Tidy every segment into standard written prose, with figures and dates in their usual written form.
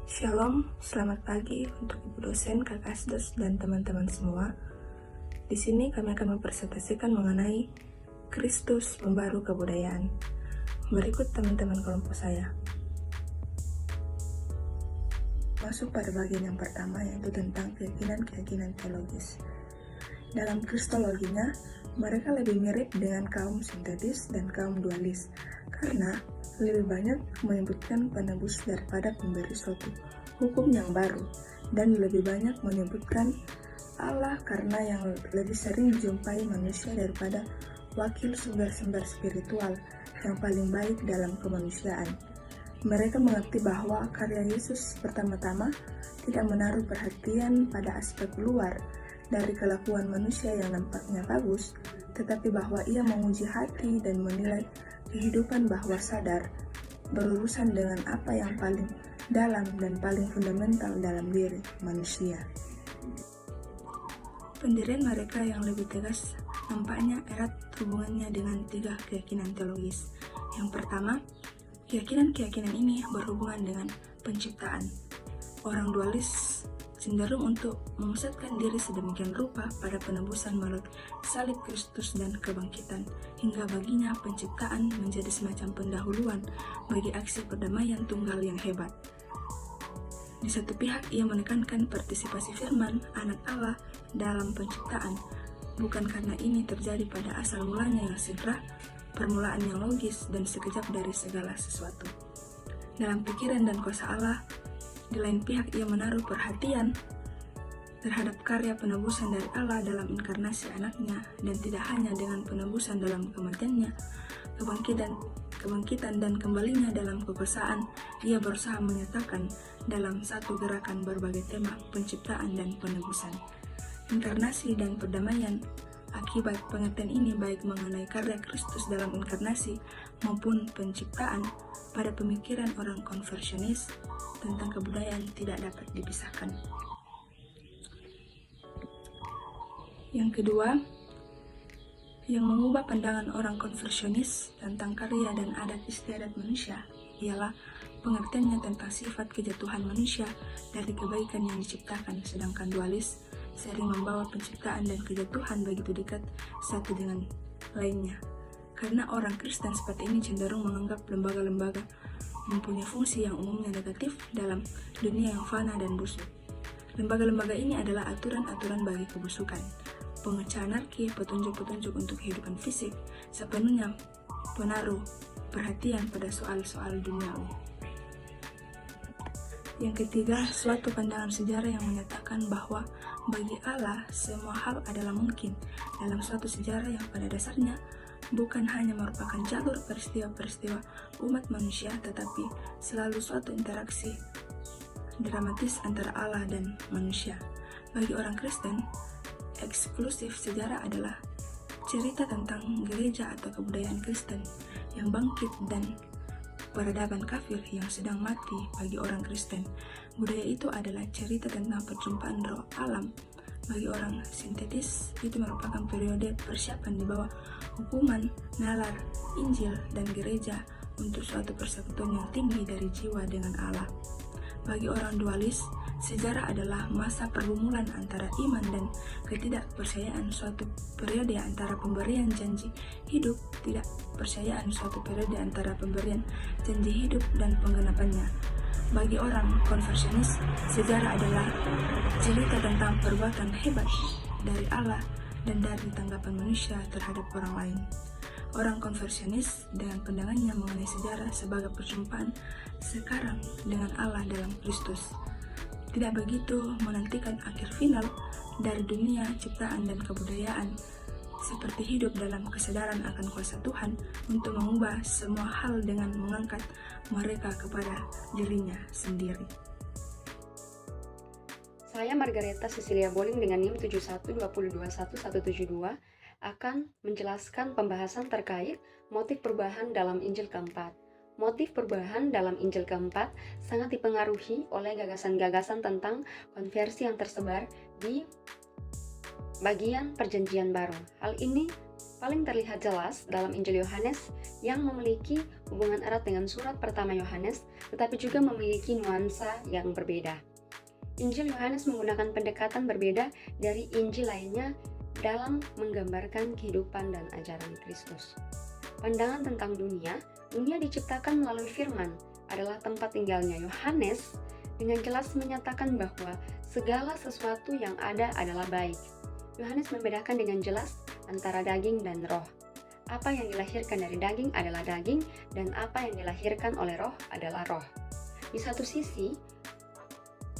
Shalom, selamat pagi untuk Ibu dosen, Kakak Asdos, dan teman-teman semua. Di sini kami akan mempresentasikan mengenai Kristus Pembaru Kebudayaan. Berikut teman-teman kelompok saya. Masuk pada bagian yang pertama, yaitu tentang keyakinan-keyakinan teologis. Dalam kristologinya, mereka lebih mirip dengan kaum sintetis dan kaum dualis, karena lebih banyak menyebutkan penebus daripada pemberi suatu hukum yang baru, dan lebih banyak menyebutkan Allah karena yang lebih sering dijumpai manusia daripada wakil sumber-sumber spiritual yang paling baik dalam kemanusiaan. Mereka mengerti bahwa karya Yesus pertama-tama tidak menaruh perhatian pada aspek luar dari kelakuan manusia yang nampaknya bagus, tetapi bahwa ia menguji hati dan menilai kehidupan bahwa sadar berurusan dengan apa yang paling dalam dan paling fundamental dalam diri manusia. Pendirian mereka yang lebih tegas nampaknya erat hubungannya dengan tiga keyakinan teologis. Yang pertama, keyakinan-keyakinan ini berhubungan dengan penciptaan. Orang dualis cenderung untuk memusatkan diri sedemikian rupa pada penebusan melalui salib Kristus dan kebangkitan, hingga baginya penciptaan menjadi semacam pendahuluan bagi aksi perdamaian tunggal yang hebat. Di satu pihak, ia menekankan partisipasi firman anak Allah dalam penciptaan, bukan karena ini terjadi pada asal mulanya yang segera, permulaan yang logis dan sekejap dari segala sesuatu. Dalam pikiran dan kuasa Allah, di lain pihak ia menaruh perhatian terhadap karya penebusan dari Allah dalam inkarnasi anaknya, dan tidak hanya dengan penebusan dalam kematiannya, kebangkitan dan kembalinya dalam kekuasaan. Ia berusaha menyatakan dalam satu gerakan berbagai tema penciptaan dan penebusan, inkarnasi dan perdamaian. Akibat pengertian ini baik mengenai karya Kristus dalam inkarnasi maupun penciptaan, pada pemikiran orang konversionis tentang kebudayaan tidak dapat dipisahkan. Yang kedua, yang mengubah pandangan orang konversionis tentang karya dan adat istiadat manusia ialah pengertiannya tentang sifat kejatuhan manusia dari kebaikan yang diciptakan, sedangkan dualis sering membawa penciptaan dan kejatuhan begitu dekat satu dengan lainnya. Karena orang Kristen seperti ini cenderung menganggap lembaga-lembaga mempunyai fungsi yang umumnya negatif dalam dunia yang fana dan busuk. Lembaga-lembaga ini adalah aturan-aturan bagi kebusukan, pemecah anarki, petunjuk-petunjuk untuk kehidupan fisik, sepenuhnya penaruh perhatian pada soal-soal duniawi. Yang ketiga, suatu pandangan sejarah yang menyatakan bahwa bagi Allah semua hal adalah mungkin dalam suatu sejarah yang pada dasarnya bukan hanya merupakan jalur peristiwa-peristiwa umat manusia, tetapi selalu suatu interaksi dramatis antara Allah dan manusia. Bagi orang Kristen, eksklusif sejarah adalah cerita tentang gereja atau kebudayaan Kristen yang bangkit dan peradaban kafir yang sedang mati. Bagi orang Kristen, budaya itu adalah cerita tentang perjumpaan roh alam. Bagi orang sintetis, itu merupakan periode persiapan di bawah hukuman, nalar, Injil, dan gereja untuk suatu persekutuan yang tinggi dari jiwa dengan Allah. Bagi orang dualis, sejarah adalah masa pergumulan antara iman dan ketidakpercayaan, suatu periode antara pemberian janji hidup, tidak percayaan, suatu periode antara pemberian janji hidup dan penggenapannya. Bagi orang konversionis, sejarah adalah cerita tentang perbuatan hebat dari Allah dan dari tanggapan manusia terhadap orang lain. Orang konversionis dengan pandangannya mengenai sejarah sebagai perjumpaan sekarang dengan Allah dalam Kristus, tidak begitu menantikan akhir final dari dunia ciptaan dan kebudayaan, seperti hidup dalam kesadaran akan kuasa Tuhan untuk mengubah semua hal dengan mengangkat mereka kepada dirinya sendiri. Saya Margareta Cecilia Boling dengan NIM 71222172 akan menjelaskan pembahasan terkait motif perubahan dalam Injil keempat. Motif perubahan dalam Injil keempat sangat dipengaruhi oleh gagasan-gagasan tentang konversi yang tersebar di bagian Perjanjian Baru. Hal ini paling terlihat jelas dalam Injil Yohanes yang memiliki hubungan erat dengan surat pertama Yohanes, tetapi juga memiliki nuansa yang berbeda. Injil Yohanes menggunakan pendekatan berbeda dari Injil lainnya dalam menggambarkan kehidupan dan ajaran Kristus. Pandangan tentang dunia diciptakan melalui firman adalah tempat tinggalnya. Yohanes dengan jelas menyatakan bahwa segala sesuatu yang ada adalah baik. Yohanes membedakan dengan jelas antara daging dan roh. Apa yang dilahirkan dari daging adalah daging, dan apa yang dilahirkan oleh roh adalah roh. Di satu sisi,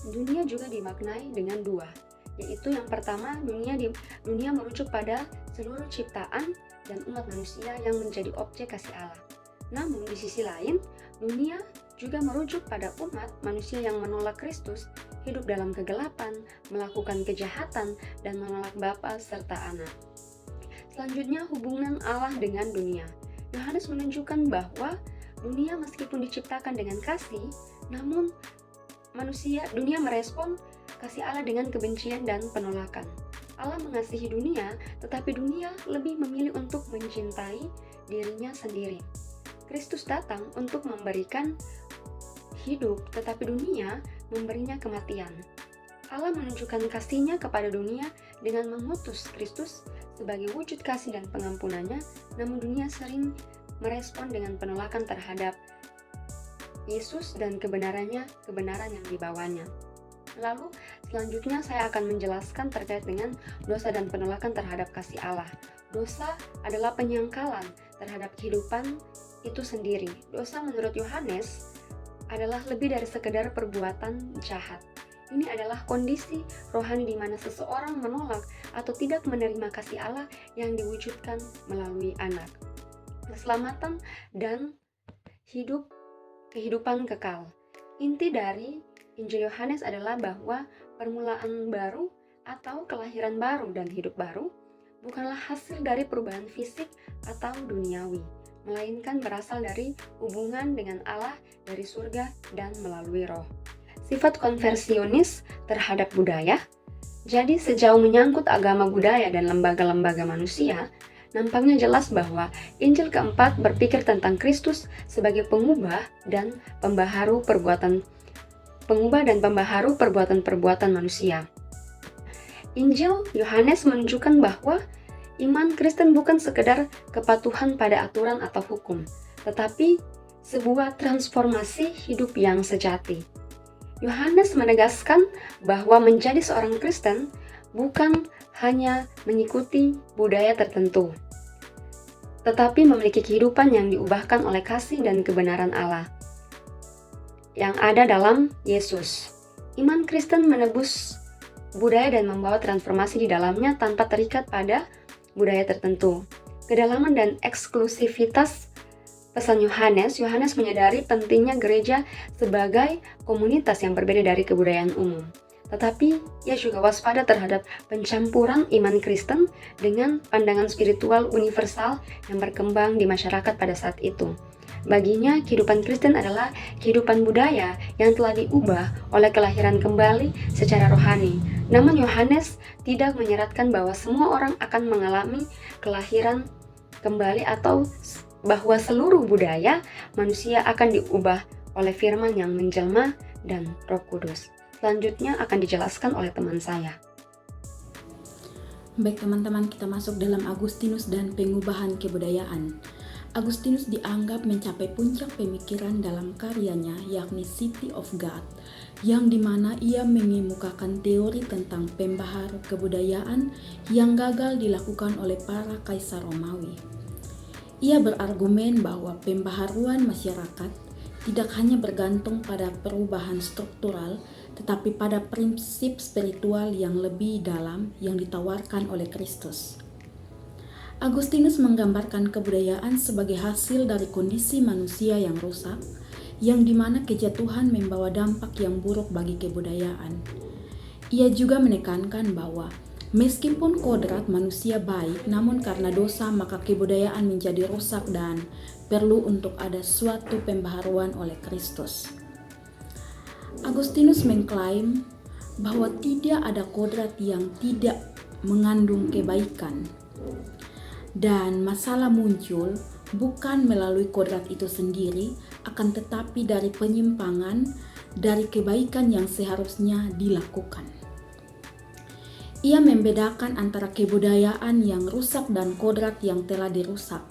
dunia juga dimaknai dengan dua, yaitu yang pertama, dunia merujuk pada seluruh ciptaan dan umat manusia yang menjadi objek kasih Allah. Namun di sisi lain, dunia juga merujuk pada umat manusia yang menolak Kristus, hidup dalam kegelapan, melakukan kejahatan, dan menolak Bapa serta Anak. Selanjutnya, hubungan Allah dengan dunia. Yohanes menunjukkan bahwa dunia meskipun diciptakan dengan kasih, namun dunia merespon kasih Allah dengan kebencian dan penolakan. Allah mengasihi dunia, tetapi dunia lebih memilih untuk mencintai dirinya sendiri. Kristus datang untuk memberikan hidup, tetapi dunia memberinya kematian. Allah menunjukkan kasih-Nya kepada dunia dengan mengutus Kristus sebagai wujud kasih dan pengampunannya, namun dunia sering merespon dengan penolakan terhadap Yesus dan kebenaran yang dibawanya. Lalu selanjutnya saya akan menjelaskan terkait dengan dosa dan penolakan terhadap kasih Allah. Dosa adalah penyangkalan terhadap kehidupan itu sendiri. Dosa menurut Yohanes adalah lebih dari sekedar perbuatan jahat. Ini adalah kondisi rohani di mana seseorang menolak atau tidak menerima kasih Allah yang diwujudkan melalui Anak. Keselamatan dan kehidupan kekal. Inti dari Injil Yohanes adalah bahwa permulaan baru atau kelahiran baru dan hidup baru bukanlah hasil dari perubahan fisik atau duniawi, melainkan berasal dari hubungan dengan Allah dari surga dan melalui roh. Sifat konversionis terhadap budaya. Jadi sejauh menyangkut agama, budaya, dan lembaga-lembaga manusia, nampaknya jelas bahwa Injil keempat berpikir tentang Kristus sebagai pengubah dan pembaharu perbuatan manusia. Injil Yohanes menunjukkan bahwa iman Kristen bukan sekedar kepatuhan pada aturan atau hukum, tetapi sebuah transformasi hidup yang sejati. Yohanes menegaskan bahwa menjadi seorang Kristen bukan hanya mengikuti budaya tertentu, tetapi memiliki kehidupan yang diubahkan oleh kasih dan kebenaran Allah yang ada dalam Yesus. Iman Kristen menebus budaya dan membawa transformasi di dalamnya tanpa terikat pada budaya tertentu. Kedalaman dan eksklusivitas pesan Yohanes menyadari pentingnya gereja sebagai komunitas yang berbeda dari kebudayaan umum. Tetapi ia juga waspada terhadap pencampuran iman Kristen dengan pandangan spiritual universal yang berkembang di masyarakat pada saat itu. Baginya, kehidupan Kristen adalah kehidupan budaya yang telah diubah oleh kelahiran kembali secara rohani. Namun Yohanes tidak menyeratkan bahwa semua orang akan mengalami kelahiran kembali atau bahwa seluruh budaya manusia akan diubah oleh firman yang menjelma dan Roh Kudus. Selanjutnya akan dijelaskan oleh teman saya. Baik teman-teman, kita masuk dalam Agustinus dan pengubahan kebudayaan. Agustinus dianggap mencapai puncak pemikiran dalam karyanya, yakni City of God, yang dimana ia mengemukakan teori tentang pembaharu kebudayaan yang gagal dilakukan oleh para kaisar Romawi. Ia berargumen bahwa pembaharuan masyarakat tidak hanya bergantung pada perubahan struktural, tetapi pada prinsip spiritual yang lebih dalam yang ditawarkan oleh Kristus. Agustinus menggambarkan kebudayaan sebagai hasil dari kondisi manusia yang rusak, yang dimana kejatuhan membawa dampak yang buruk bagi kebudayaan. Ia juga menekankan bahwa meskipun kodrat manusia baik, namun karena dosa maka kebudayaan menjadi rusak dan perlu untuk ada suatu pembaharuan oleh Kristus. Agustinus mengklaim bahwa tidak ada kodrat yang tidak mengandung kebaikan. Dan masalah muncul bukan melalui kodrat itu sendiri, akan tetapi dari penyimpangan dari kebaikan yang seharusnya dilakukan. Ia membedakan antara kebudayaan yang rusak dan kodrat yang telah dirusak.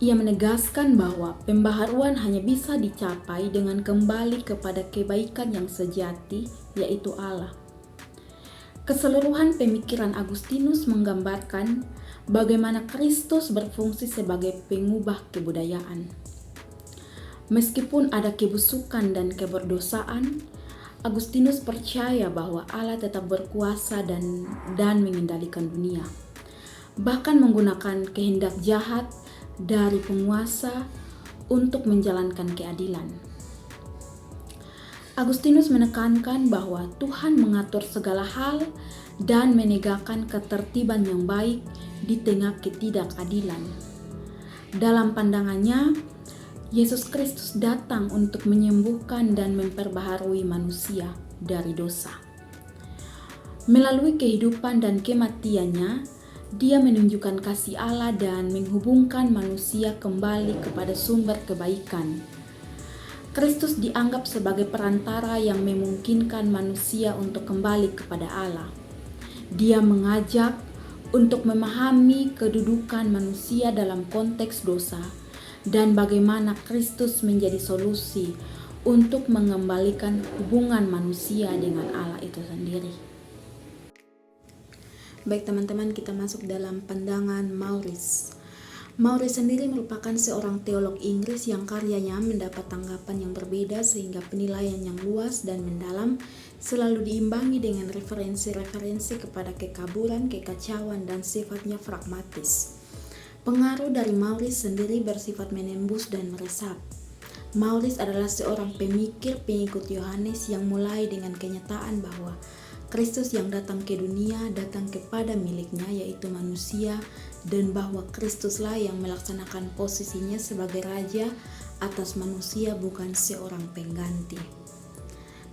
Ia menegaskan bahwa pembaharuan hanya bisa dicapai dengan kembali kepada kebaikan yang sejati, yaitu Allah. Keseluruhan pemikiran Agustinus menggambarkan bagaimana Kristus berfungsi sebagai pengubah kebudayaan. Meskipun ada kebusukan dan keberdosaan, Agustinus percaya bahwa Allah tetap berkuasa dan mengendalikan dunia, bahkan menggunakan kehendak jahat dari penguasa untuk menjalankan keadilan. Agustinus menekankan bahwa Tuhan mengatur segala hal dan menegakkan ketertiban yang baik di tengah ketidakadilan. Dalam pandangannya, Yesus Kristus datang untuk menyembuhkan dan memperbaharui manusia dari dosa. Melalui kehidupan dan kematiannya, Dia menunjukkan kasih Allah dan menghubungkan manusia kembali kepada sumber kebaikan. Kristus dianggap sebagai perantara yang memungkinkan manusia untuk kembali kepada Allah. Dia mengajak untuk memahami kedudukan manusia dalam konteks dosa dan bagaimana Kristus menjadi solusi untuk mengembalikan hubungan manusia dengan Allah itu sendiri. Baik teman-teman, kita masuk dalam pandangan Maurice. Maurice sendiri merupakan seorang teolog Inggris yang karyanya mendapat tanggapan yang berbeda sehingga penilaian yang luas dan mendalam selalu diimbangi dengan referensi-referensi kepada kekaburan, kekacauan, dan sifatnya pragmatis. Pengaruh dari Maurice sendiri bersifat menembus dan meresap. Maurice adalah seorang pemikir pengikut Yohanes yang mulai dengan kenyataan bahwa Kristus yang datang ke dunia datang kepada miliknya, yaitu manusia, dan bahwa Kristuslah yang melaksanakan posisinya sebagai raja atas manusia, bukan seorang pengganti.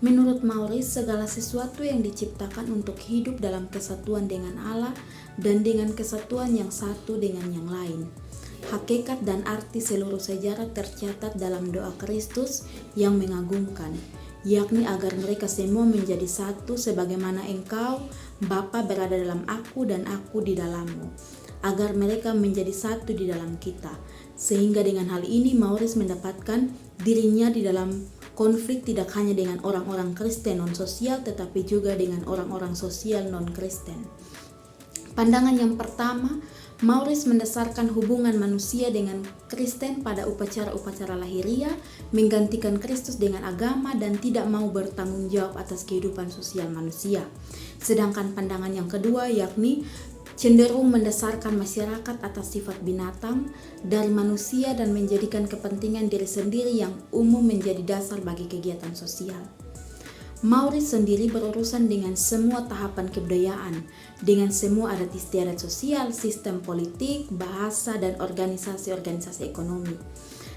Menurut Maurice, segala sesuatu yang diciptakan untuk hidup dalam kesatuan dengan Allah dan dengan kesatuan yang satu dengan yang lain. Hakikat dan arti seluruh sejarah tercatat dalam doa Kristus yang mengagumkan, yakni agar mereka semua menjadi satu sebagaimana Engkau, Bapa, berada dalam aku dan aku di dalammu, agar mereka menjadi satu di dalam kita. Sehingga dengan hal ini Maurice mendapatkan dirinya di dalam konflik tidak hanya dengan orang-orang Kristen non-sosial, tetapi juga dengan orang-orang sosial non-Kristen. Pandangan yang pertama, Maurice mendasarkan hubungan manusia dengan Kristen pada upacara-upacara lahiriah, menggantikan Kristus dengan agama, dan tidak mau bertanggung jawab atas kehidupan sosial manusia. Sedangkan pandangan yang kedua, yakni cenderung mendasarkan masyarakat atas sifat binatang dari manusia dan menjadikan kepentingan diri sendiri yang umum menjadi dasar bagi kegiatan sosial. Maurice sendiri berurusan dengan semua tahapan kebudayaan, dengan semua adat istiadat sosial, sistem politik, bahasa, dan organisasi-organisasi ekonomi.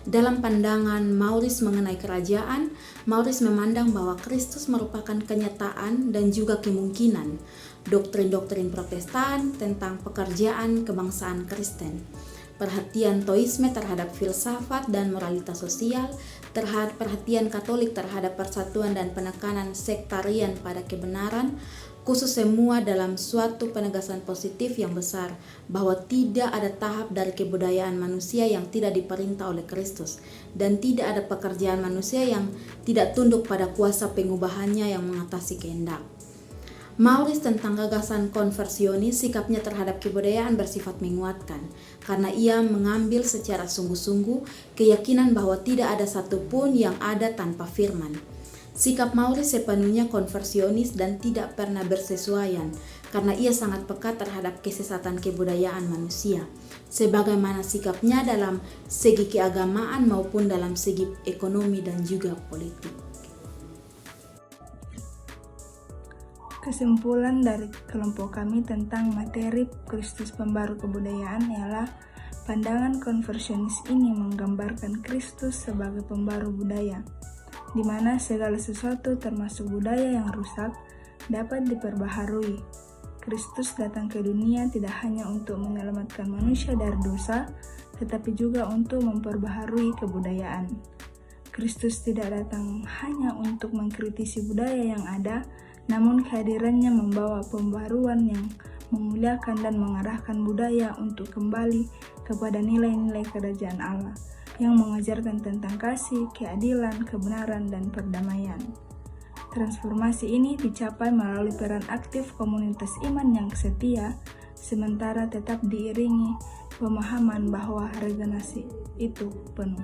Dalam pandangan Maurice mengenai kerajaan, Maurice memandang bahwa Kristus merupakan kenyataan dan juga kemungkinan doktrin-doktrin Protestan tentang pekerjaan kebangsaan Kristen. Perhatian Toisme terhadap filsafat dan moralitas sosial, terhadap perhatian Katolik terhadap persatuan dan penekanan sektarian pada kebenaran, khusus semua dalam suatu penegasan positif yang besar bahwa tidak ada tahap dari kebudayaan manusia yang tidak diperintah oleh Kristus, dan tidak ada pekerjaan manusia yang tidak tunduk pada kuasa pengubahannya yang mengatasi kehendak. Maurice tentang gagasan konversionis, sikapnya terhadap kebudayaan bersifat menguatkan, karena ia mengambil secara sungguh-sungguh keyakinan bahwa tidak ada satupun yang ada tanpa firman. Sikap Maurice sepenuhnya konversionis dan tidak pernah bersesuaian, karena ia sangat peka terhadap kesesatan kebudayaan manusia, sebagaimana sikapnya dalam segi keagamaan maupun dalam segi ekonomi dan juga politik. Kesimpulan dari kelompok kami tentang materi Kristus pembaru kebudayaan ialah pandangan konversionis ini menggambarkan Kristus sebagai pembaru budaya, di mana segala sesuatu termasuk budaya yang rusak dapat diperbaharui. Kristus datang ke dunia tidak hanya untuk menyelamatkan manusia dari dosa, tetapi juga untuk memperbaharui kebudayaan. Kristus tidak datang hanya untuk mengkritisi budaya yang ada, namun kehadirannya membawa pembaruan yang memuliakan dan mengarahkan budaya untuk kembali kepada nilai-nilai kerajaan Allah, yang mengajarkan tentang kasih, keadilan, kebenaran, dan perdamaian. Transformasi ini dicapai melalui peran aktif komunitas iman yang setia, sementara tetap diiringi pemahaman bahwa regenerasi itu penuh.